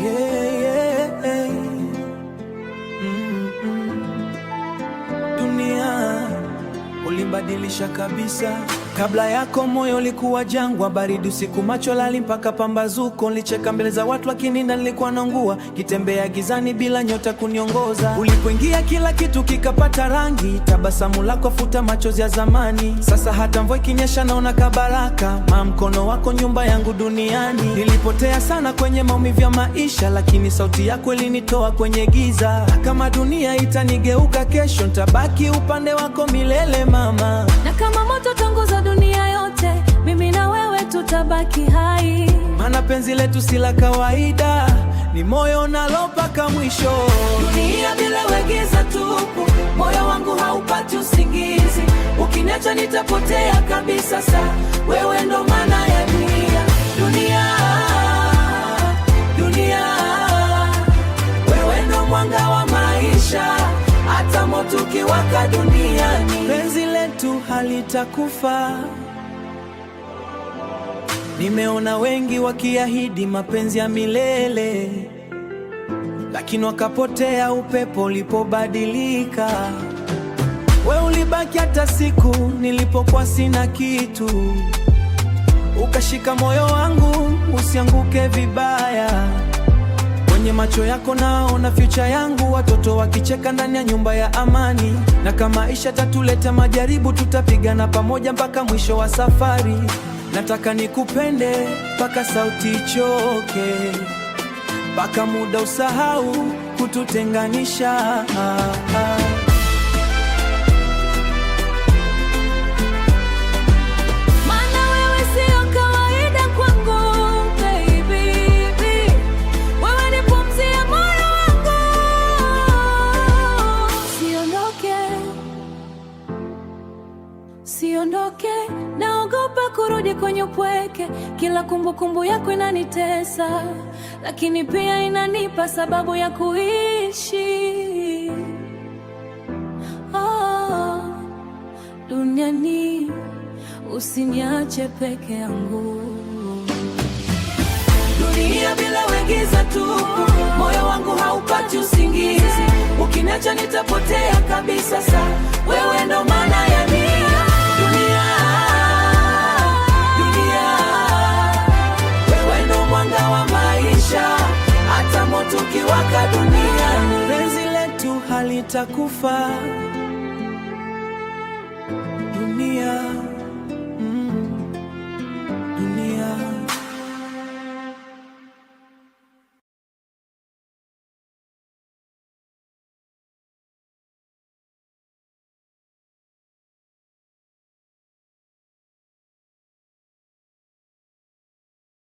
yeah, yeah. Dunia ulibadilisha kabisa. Kabla yako moyo ulikuwa jangwa, baridi usiku, macho lali mpaka pambazuko. Nilicheka mbele za watu lakini ndani nilikuwa naungua, kitembea gizani bila nyota kuniongoza. Ulipoingia kila kitu kikapata rangi, tabasamu lako futa machozi ya zamani. Sasa hata mvua ikinyesha naona kabaraka, mkono wako nyumba yangu duniani. Nilipotea sana kwenye maumivu ya maisha, lakini sauti yako ilinitoa kwenye giza. Kama dunia itanigeuka kesho, nitabaki upande wako milele mama. Na kama moto tanguza dunia yote, mimi na wewe tutabaki hai. Maana penzi letu si la kawaida, ni moyo nalopaka mwisho. Dunia bila wewe giza tupu, moyo wangu haupati usingizi. Ukiniacha nitapotea kabisa, wewe ndo maana ya dunia. Dunia, dunia, wewe ndo mwanga wa maisha, hata moto ukiwaka duniani penzi letu halitakufa. Nimeona wengi wakiahidi mapenzi ya milele, lakini wakapotea upepo ulipobadilika. We ulibaki hata siku nilipokuwa sina kitu, ukashika moyo wangu usianguke vibaya. Kwenye macho yako naona future yangu, watoto wakicheka ndani ya nyumba ya amani. Na kama maisha tatuleta majaribu, tutapigana pamoja mpaka mwisho wa safari. Nataka nikupende mpaka sauti ichoke, mpaka muda usahau kututenganisha. Siondoke, naogopa kurudi kwenye upweke. Kila kumbukumbu yako inanitesa, lakini pia inanipa sababu ya kuishi. Duniani usiniache peke yangu. Dunia bila wewe giza tu, moyo wangu haupati usingizi. Ukiniacha nitapotea kabisa, wewe ndo maana ya dunia. Hata moto ukiwaka duniani penzi letu halitakufa. Dunia